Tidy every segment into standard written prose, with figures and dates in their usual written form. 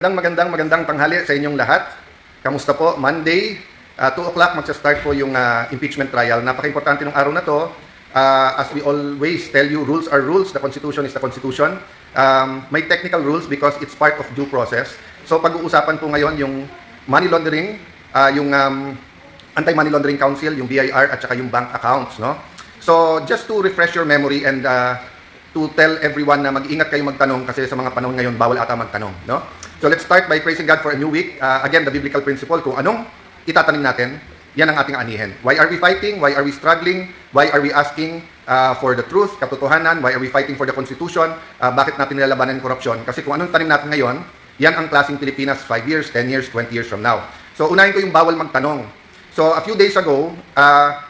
Magandang tanghali sa inyong lahat. Kamusta po? Monday, 2 o'clock magsa-start po yung impeachment trial. Napaka-importante ng araw na to. As we always tell you, rules are rules. The Constitution is the Constitution. May technical rules because it's part of due process. So pag-uusapan po ngayon yung money laundering, yung Anti-Money Laundering Council, yung BIR at saka yung bank accounts, no? So just to refresh your memory and to tell everyone na mag-ingat kayo magtanong kasi sa mga panahon ngayon bawal ata magtanong, no? So let's start by praising God for a new week. Again, the biblical principle, kung anong itatanim natin, yan ang ating anihin. Why are we fighting? Why are we struggling? Why are we asking for the truth, katotohanan? Why are we fighting for the Constitution? Bakit natin nilalabanan yung korupsyon? Kasi kung anong tanim natin ngayon, yan ang klaseng Pilipinas 5 years, 10 years, 20 years from now. So unahin ko yung bawal magtanong. So a few days ago,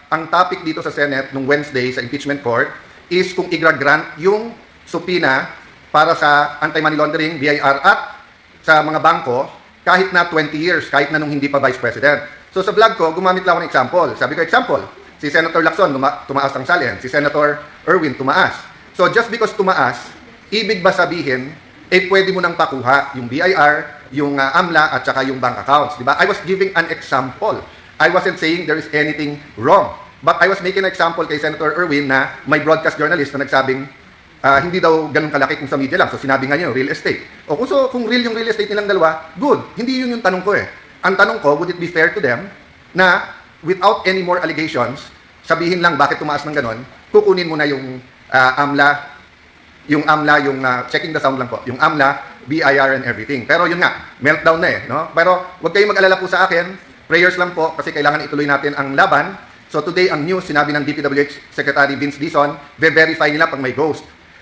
ang topic dito sa Senate nung Wednesday sa impeachment court is kung i-grant yung subpoena para sa anti-money laundering, BIR at sa mga bangko kahit na 20 years, kahit na nung hindi pa Vice President. So sa vlog ko, gumamit lang ako ng example. Sabi ko, example, si Senator Lacson tumaas ang salin, si Senator Erwin tumaas. So just because tumaas, ibig ba sabihin, pwede mo nang pakuha yung BIR, yung AMLA at saka yung bank accounts, di ba? I was giving an example. I wasn't saying there is anything wrong. But I was making an example kay Senator Erwin na may broadcast journalist na nagsabing hindi daw ganun kalaki kung sa media lang. So sinabi nga niya, real estate. O kung real yung real estate nilang dalawa, good. Hindi yun yung tanong ko eh. Ang tanong ko, would it be fair to them na without any more allegations, sabihin lang bakit tumaas ng ganun, kukunin mo na yung AMLA, yung checking the sound lang po, yung AMLA, BIR and everything. Pero yun nga, meltdown na eh. No? Pero huwag kayong mag-alala po sa akin, prayers lang po kasi kailangan ituloy natin ang laban. So today, ang news, sinabi ng DPWH Secretary Vince Dizon, verify nila pag may ghost.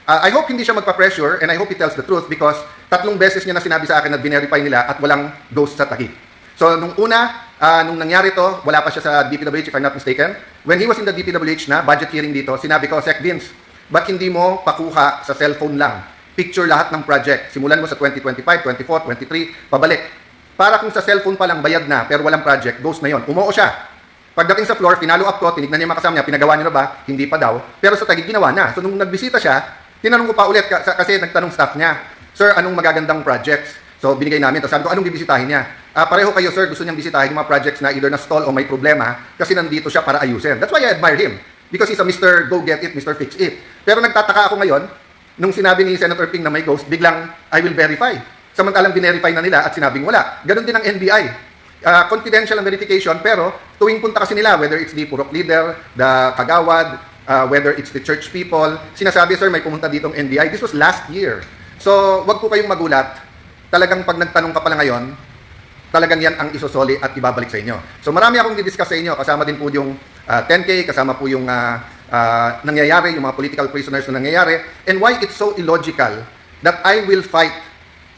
I hope hindi siya magpa-pressure and I hope he tells the truth because 3 beses niya na sinabi sa akin na verify nila at walang ghost sa Taguig. So nung nung nangyari to, wala pa siya sa DPWH if I'm not mistaken. When he was in the DPWH na, budget hearing dito, sinabi ko, Sec Vince, ba't hindi mo pakuha sa cellphone lang? Picture lahat ng project. Simulan mo sa 2025, 24, 23, pabalik. Para kung sa cellphone pa lang bayad na pero walang project, ghost na yon. Umuo siya. Pagdating sa floor, pinalo up ko, tinignan niya mga kasama niya, pinagawa niyo na ba? Hindi pa daw. Pero sa Taguig ginawa na. So nung nagbisita siya, tinanong ko pa ulit kasi nagtanong staff niya, Sir, anong magagandang projects? So binigay namin. Tapos sabi ko, anong bibisitahin niya? Pareho kayo, sir, gusto niyang bisitahin yung mga projects na either na-stall o may problema kasi nandito siya para ayusin. That's why I admire him. Because he's a Mr. Go Get It, Mr. Fix It. Pero nagtataka ako ngayon, nung sinabi ni Senator Ping na may ghost, biglang, I will verify. Samantalang binerify na nila at sinabing wala. Ganon din ang NBI. Confidential ang verification, pero tuwing punta kasi nila, whether it's the Purok Leader, the Kagawad, whether it's the church people, sinasabi, sir, may pumunta ditong NBI. This was last year. So, wag po kayong magulat. Talagang pag nagtanong ka pala ngayon, talagang yan ang isosoli at ibabalik sa inyo. So, marami akong di-discuss sa inyo. Kasama din po yung 10K, kasama po yung nangyayari, yung mga political prisoners na nangyayari, and why it's so illogical that I will fight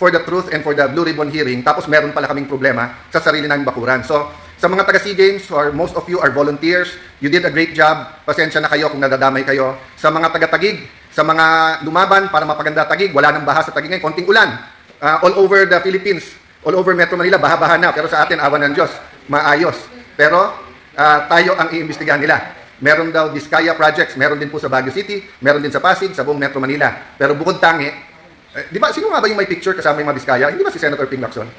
for the truth and for the Blue Ribbon hearing, tapos meron pala kaming problema sa sarili naming bakuran. So, sa mga taga-SEA Games, or most of you are volunteers, you did a great job. Pasensya na kayo kung nadadamay kayo. Sa mga taga-Taguig, sa mga lumaban para mapaganda Taguig, wala nang baha sa Taguig ngayon, konting ulan. All over the Philippines, all over Metro Manila, baha-baha na. Pero sa atin, awan ng Diyos, maayos. Pero tayo ang iimbestigahan nila. Meron daw Diskaya projects, meron din po sa Baguio City, meron din sa Pasig, sa buong Metro Manila. Pero bukod tangi, di ba, sino nga ba yung may picture kasama yung mga Diskaya? Hindi ba si Senator Ping Lacson?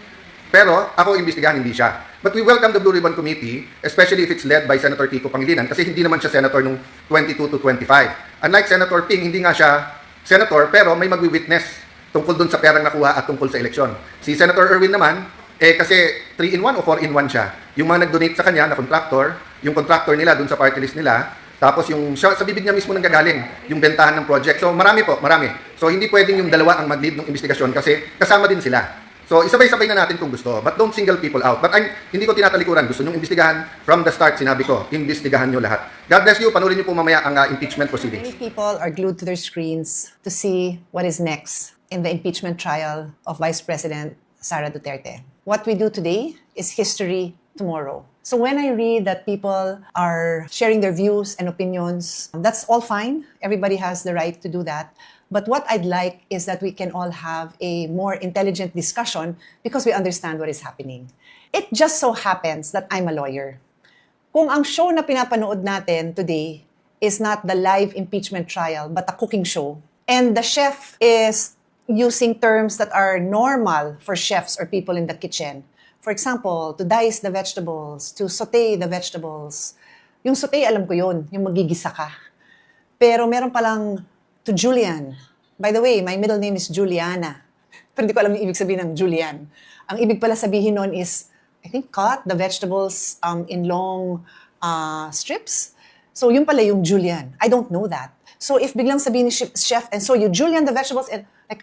Pero ako imbestigahan, hindi siya. But we welcome the Blue Ribbon Committee, especially if it's led by Senator Kiko Pangilinan, kasi hindi naman siya senator nung 22 to 25. Unlike Senator Ping, hindi nga siya senator, pero may magwi-witness tungkol dun sa perang nakuha at tungkol sa eleksyon. Si Senator Erwin naman, kasi 3-in-1 o 4-in-1 siya. Yung mga nag-donate sa kanya na contractor, yung contractor nila dun sa party list nila, tapos yung sa bibig niya mismo nang gagaling yung bentahan ng project. So marami po, marami. So hindi pwedeng yung dalawa ang mag-lead ng investigasyon kasi kasama din sila. So isabay-sabay na natin kung gusto, but don't single people out. But hindi ko tinatalikuran. Gusto nyo imbestigahan from the start, sinabi ko, imbestigahan nyo lahat. God bless you. Panoorin nyo po mamaya ang impeachment proceedings. Many people are glued to their screens to see what is next in the impeachment trial of Vice President Sara Duterte. What we do today is history tomorrow. So when I read that people are sharing their views and opinions, that's all fine. Everybody has the right to do that. But what I'd like is that we can all have a more intelligent discussion because we understand what is happening. It just so happens that I'm a lawyer. Kung ang show na pinapanood natin today is not the live impeachment trial but a cooking show, and the chef is using terms that are normal for chefs or people in the kitchen. For example, to dice the vegetables, to saute the vegetables. Yung saute, alam ko yun, yung magigisa ka. Pero meron palang to Julian. By the way, my middle name is Juliana. Pero hindi ko alam yung ibig sabihin ng Julian. Ang ibig pala sabihin nun is, I think, cut the vegetables in long strips. So yun pala yung Julian. I don't know that. So if biglang sabihin ni chef, and so you Julian the vegetables, and like,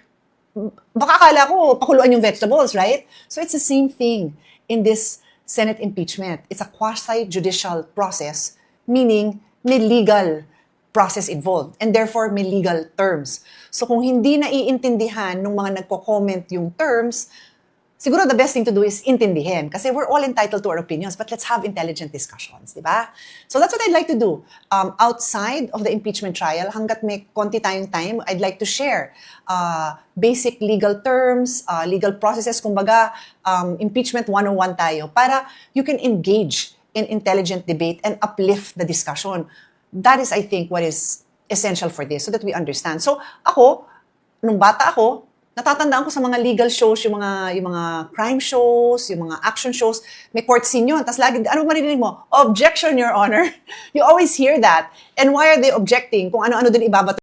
baka akala ko pakuluan yung vegetables, right? So it's the same thing in this Senate impeachment. It's a quasi-judicial process, meaning may legal process involved and therefore may legal terms. So kung hindi naiintindihan ng mga nagko-comment yung terms, siguro the best thing to do is intindihin kasi we're all entitled to our opinions, but let's have intelligent discussions, di ba? So that's what I'd like to do. Outside of the impeachment trial, hanggat may konti tayong time, I'd like to share basic legal terms, legal processes, kumbaga impeachment 101 tayo para you can engage in intelligent debate and uplift the discussion. That is, I think, what is essential for this so that we understand. So ako, nung bata ako, natatandaan ko sa mga legal shows, yung mga crime shows, yung mga action shows, may court scene yun. Tapos lagi, ano marinig mo? Objection, Your Honor. You always hear that. And why are they objecting? Kung ano-ano din ibabato